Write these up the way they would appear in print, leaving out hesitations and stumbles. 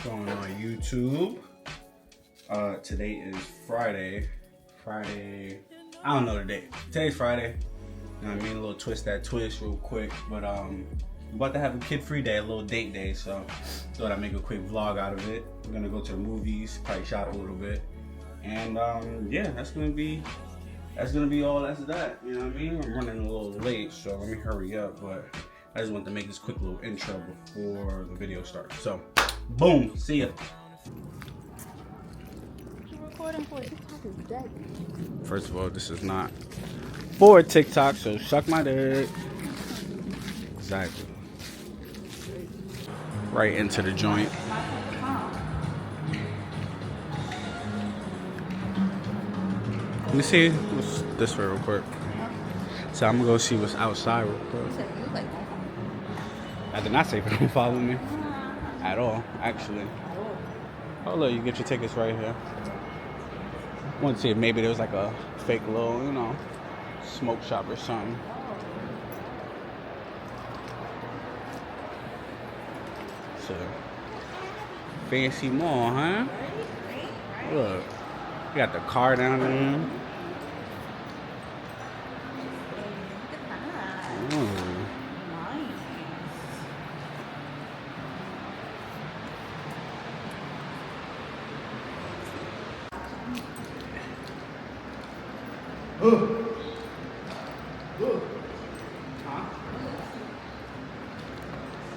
going on YouTube? Today is Friday. I don't know the date. Today's Friday. You know what I mean? A little twist that twist real quick. But I'm about to have a kid-free day, a little date day. So thought I'd make a quick vlog out of it. I'm gonna go to the movies, probably shop a little bit. And yeah, that's gonna be all that's that. You know what I mean? I'm running a little late, so let me hurry up. But I just wanted to make this quick little intro before the video starts. So, boom, see ya. First of all, this is not for TikTok, so suck my dick. Exactly. Right into the joint. Let me see what's this for real quick. So I'm gonna go see what's outside real quick. I did not say don't follow me at all, actually. Oh look, you get your tickets right here. I want to see if maybe there was like a fake little, you know, smoke shop or something. So, fancy mall, huh? Look, you got the car down there.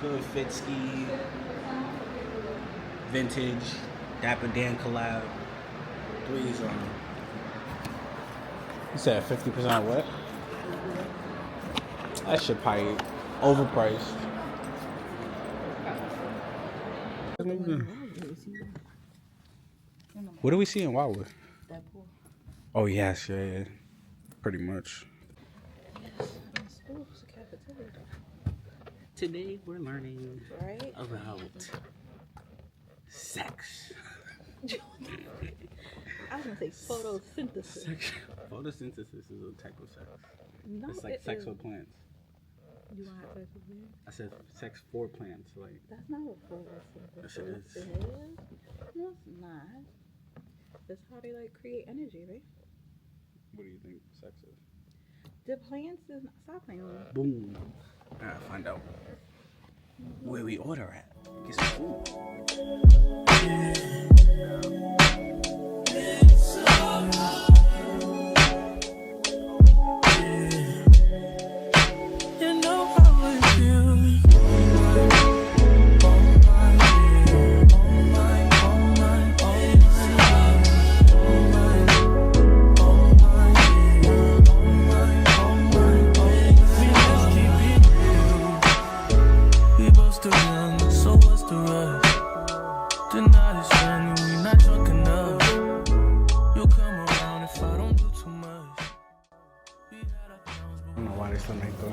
Good fit ski, vintage, Dapper Dan collab, 3s on. You said 50% what? That shit probably overpriced. What do we see in Wildwood? Oh yes, yeah. Pretty much. Today we're learning about sex. I was gonna say photosynthesis. Photosynthesis is a type of sex. No, it's like sex with plants. You want to have sex with me? I said sex for plants, like. That's not what photosynthesis Yes, it is. is. No, it's not. That's how they like create energy, right? What do you think sex is? The plants is not. Stop playing with me. Boom. I gotta find out where we order at. Get some food.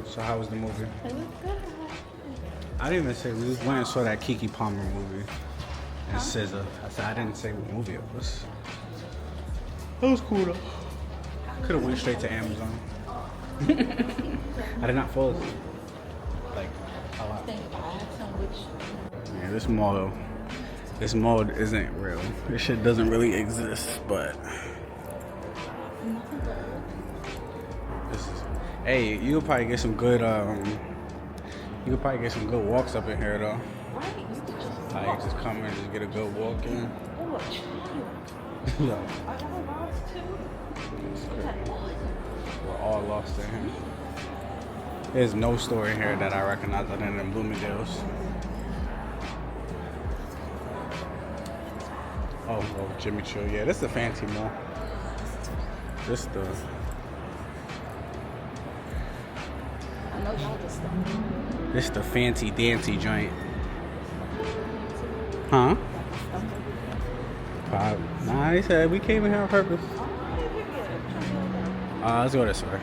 So how was the movie? It was good. I didn't even say we went and saw that Kiki Palmer movie and SZA. I said I didn't say what movie it was. That was cool though. Could have went straight to Amazon. I did not fall asleep. Like a lot. Yeah, this mall isn't real. This shit doesn't really exist, but. Hey, you could probably get some good walks up in here though. Right, you could just Like just come in and just get a good walk in. Oh, a child. Yeah. I got lost too. We're all lost in here. There's no store in here that I recognize other than Bloomingdale's. Oh, Jimmy Choo. Yeah, this is a fancy mall. This the fancy dancy joint. Huh? Nah, they said we came in here on purpose. Let's go this way.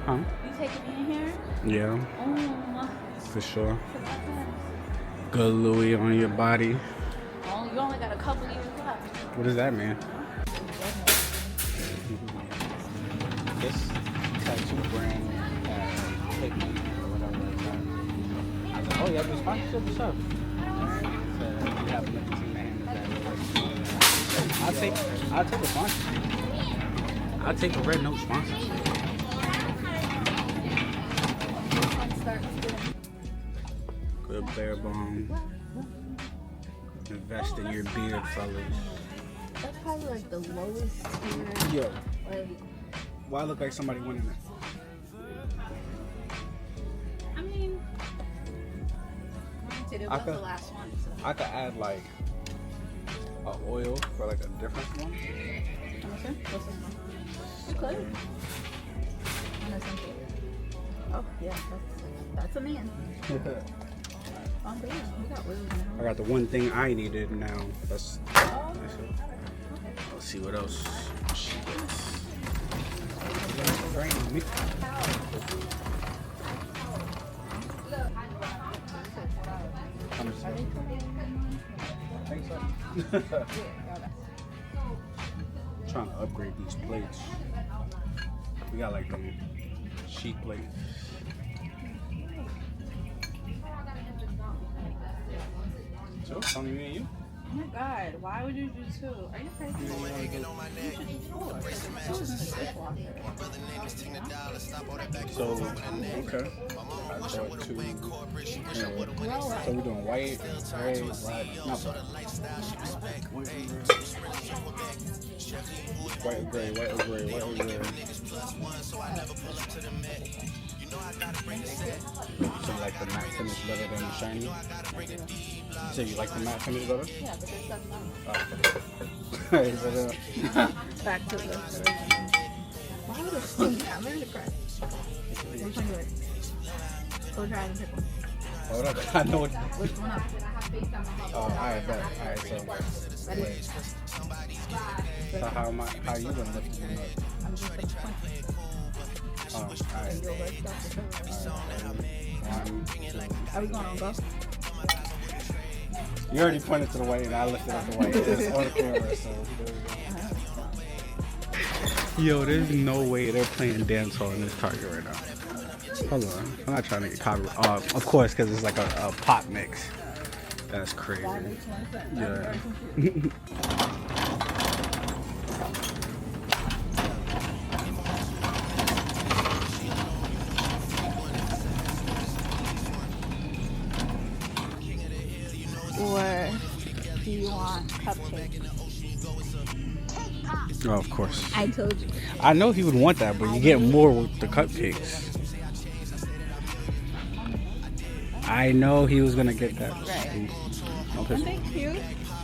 Huh? You taking me in here? Yeah. Oh. For sure. Good Louis on your body. Oh, you only got a couple years left. What does that mean? This tattoo brand picked me or whatever like that. I was like, oh yeah, just sponsorship stuff. have nothing in their hand. I'll take a sponsorship. I'll take a Red Note sponsorship. Good bare bone. Invest in your beard, fellas. That's probably like the lowest tier. Yo, Like, why look like somebody winning it? I mean, granted, it I was the could- last one. So. I could add like a oil for like a different one. Understand? What's this one? You could. Understand? Oh yeah, that's a man. Oh damn, we got wheels now. I got the one thing I needed now. That's it. Let's see what else she gets. Bring me. I think so. Trying to upgrade these plates. We got like them sheet plates. So, it's only me and you. Oh my god, why would you do two? Are you crazy? You should do four. Two is in the dishwasher. So, okay. I thought two. Yeah. So we're doing white, gray, black, not black. White, gray, white, gray, white, gray. So you like the matte finish better than the shiny? So you like the matte finish better? Yeah, but this doesn't Alright, back to the original. Why would it stink? I'm ready to cry. Which one do it? Go try and pick one. hold up, I know what. Which one up? Alright, bet. Alright, so. Ready? Wait. So how you gonna lift it up? I'm just gonna point. Oh, alright. And you'll lift up the One, two. Are we going on go? You already pointed to the white and I lifted up the white. It's on the camera, so. Yo, there's no way they're playing dancehall in this Target right now. Hold on. I'm not trying to get copyright. Of course, because it's like a pop mix. That's crazy. That makes more sense. Yeah. Or do you want cupcakes? Oh, of course. I told you. I know he would want that, but you get more with the cupcakes. I know he was gonna get that. Right. Okay. Aren't they cute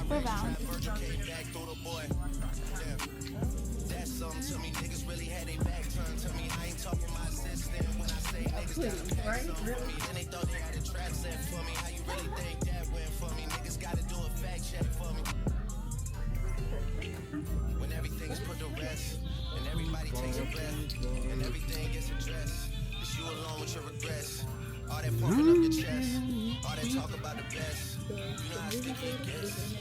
for Valentine's? Please, right? Really? When everything's put to rest, and everybody takes a breath, and everything gets addressed, it's you alone with your regrets. All that pumping up your chest, all that talk about the best. You know I still can't guess.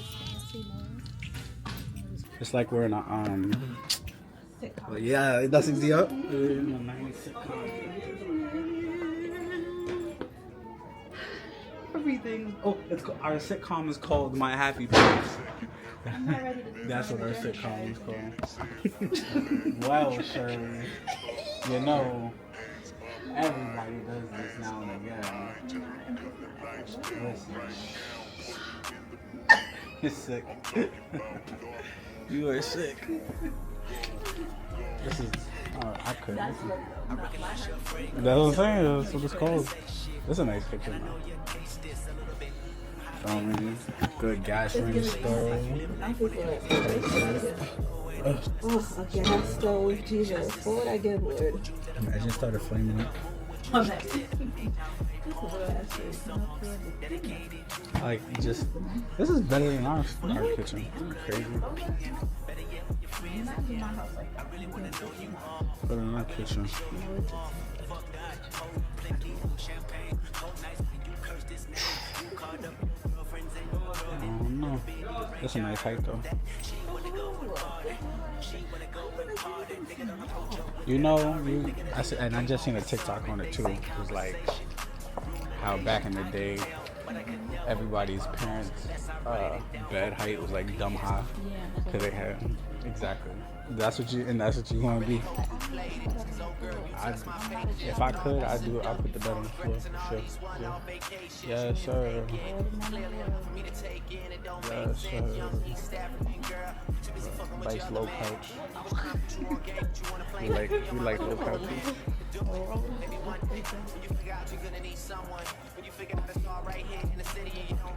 It's like we're in a Sitcom. yeah, it doesn't see up. Everything. Oh, it's our sitcom is called My Happy Place. I'm not ready to do That's what our that. sitcom is called. Well, Shirley, you know, everybody does this now and again. Listen, you're sick. You are sick. This is. I could. That's what That's what I'm saying. That's what it's called. That's a nice picture, man. Good gas ring stove. I'm thinking like, oh, a gas stove, Jesus. What would I get, Lord? Imagine started flaming up. Okay. This is what I Like, just. This is better than our kitchen. Crazy. Imagine my house like that. Better than our kitchen. I don't know. That's a nice height though. You know, and I just seen a TikTok on it too. It was like how back in the day everybody's parents' bed height was like dumb high. Yeah. Cause they had exactly. That's what you want to be. If I could, I'd do it. I'd put the bed on the floor. Sure. Yeah. Yes, sir. Yes, sir. Nice low couch. We like low couches.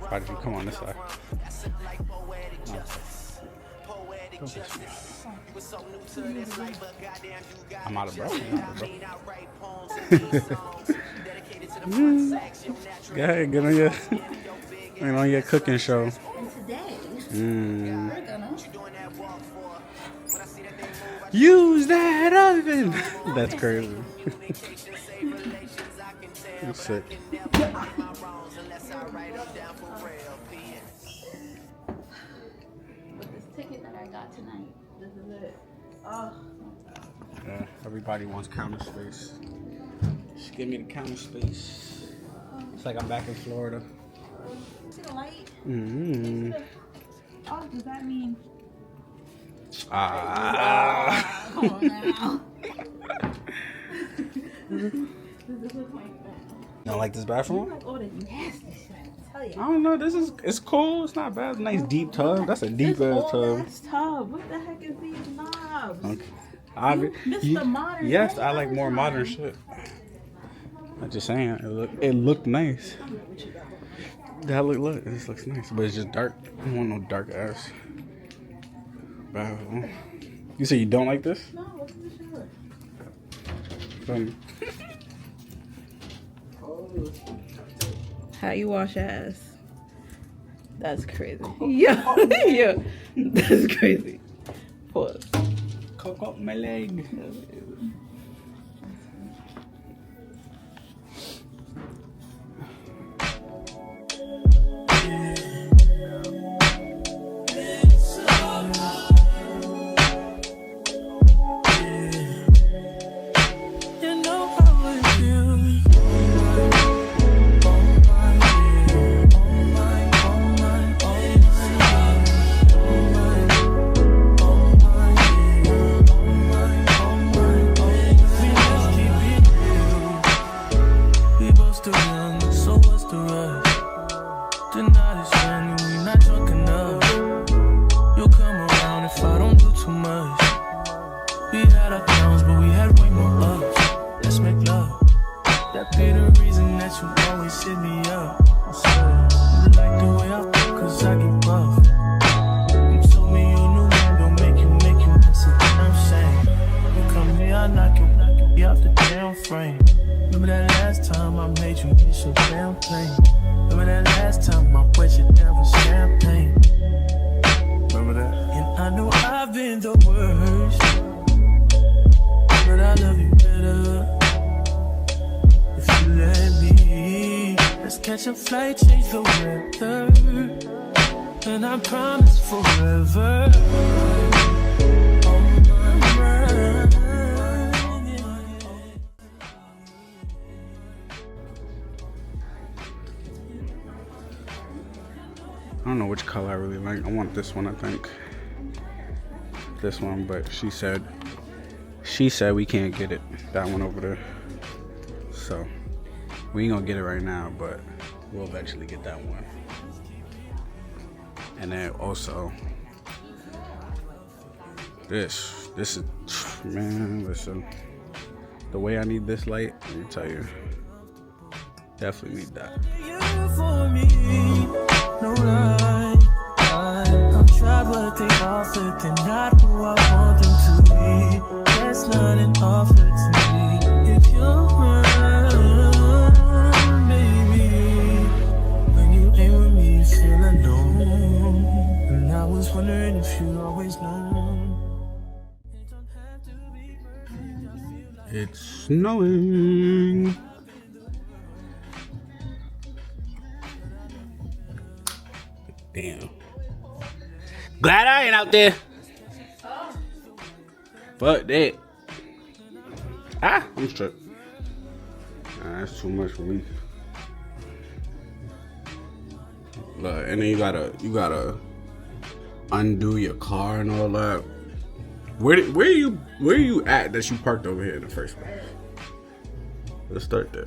Why did you come on this side? I'm out of breath. Go ahead, get on your cooking show. And today, we're gonna Use that oven. That's crazy. I'm sick. with this ticket that I got tonight. This is it. Oh. Yeah, everybody wants counter space. Just give me the counter space. It's like I'm back in Florida. See the light? Mm-hmm. Oh, does that mean? Ah. Come on now. Does this look like that? You don't like this bathroom? You like all the nasty shit. I tell you. I don't know. It's cool. It's not bad. Nice deep tub. That's a deep ass tub. This tub. What the heck is these knobs? Okay. Mr. Modern. Yes, I like more modern shit. I'm just saying. It looked nice. Look. This looks nice, but it's just dark. I don't want no dark ass bathroom. You say you don't like this? No, what's in the shower? How you wash ass? That's crazy. Yeah, that's crazy. Pause. Cock up my leg. Catch a flight, change the weather, and I promise forever. I don't know which color I really like. I want this one, I think. This one, but she said we can't get it. That one over there. So we ain't gonna get it right now, but we'll eventually get that one. And then also this is, man, listen. The way I need this light, let me tell you. Definitely need that. No lie, I've tried what they offered, they're not who I want them to be. That's not an offer to me. If you're mine, baby, when you ain't with me, you feel alone. And I was wondering if you always know. It don't have to be perfect, I feel like It's snowing. Damn. Glad I ain't out there. Fuck that. I'm straight. Nah, that's too much for me. Look, and then you gotta undo your car and all that. Where are you at that you parked over here in the first place? Let's start there.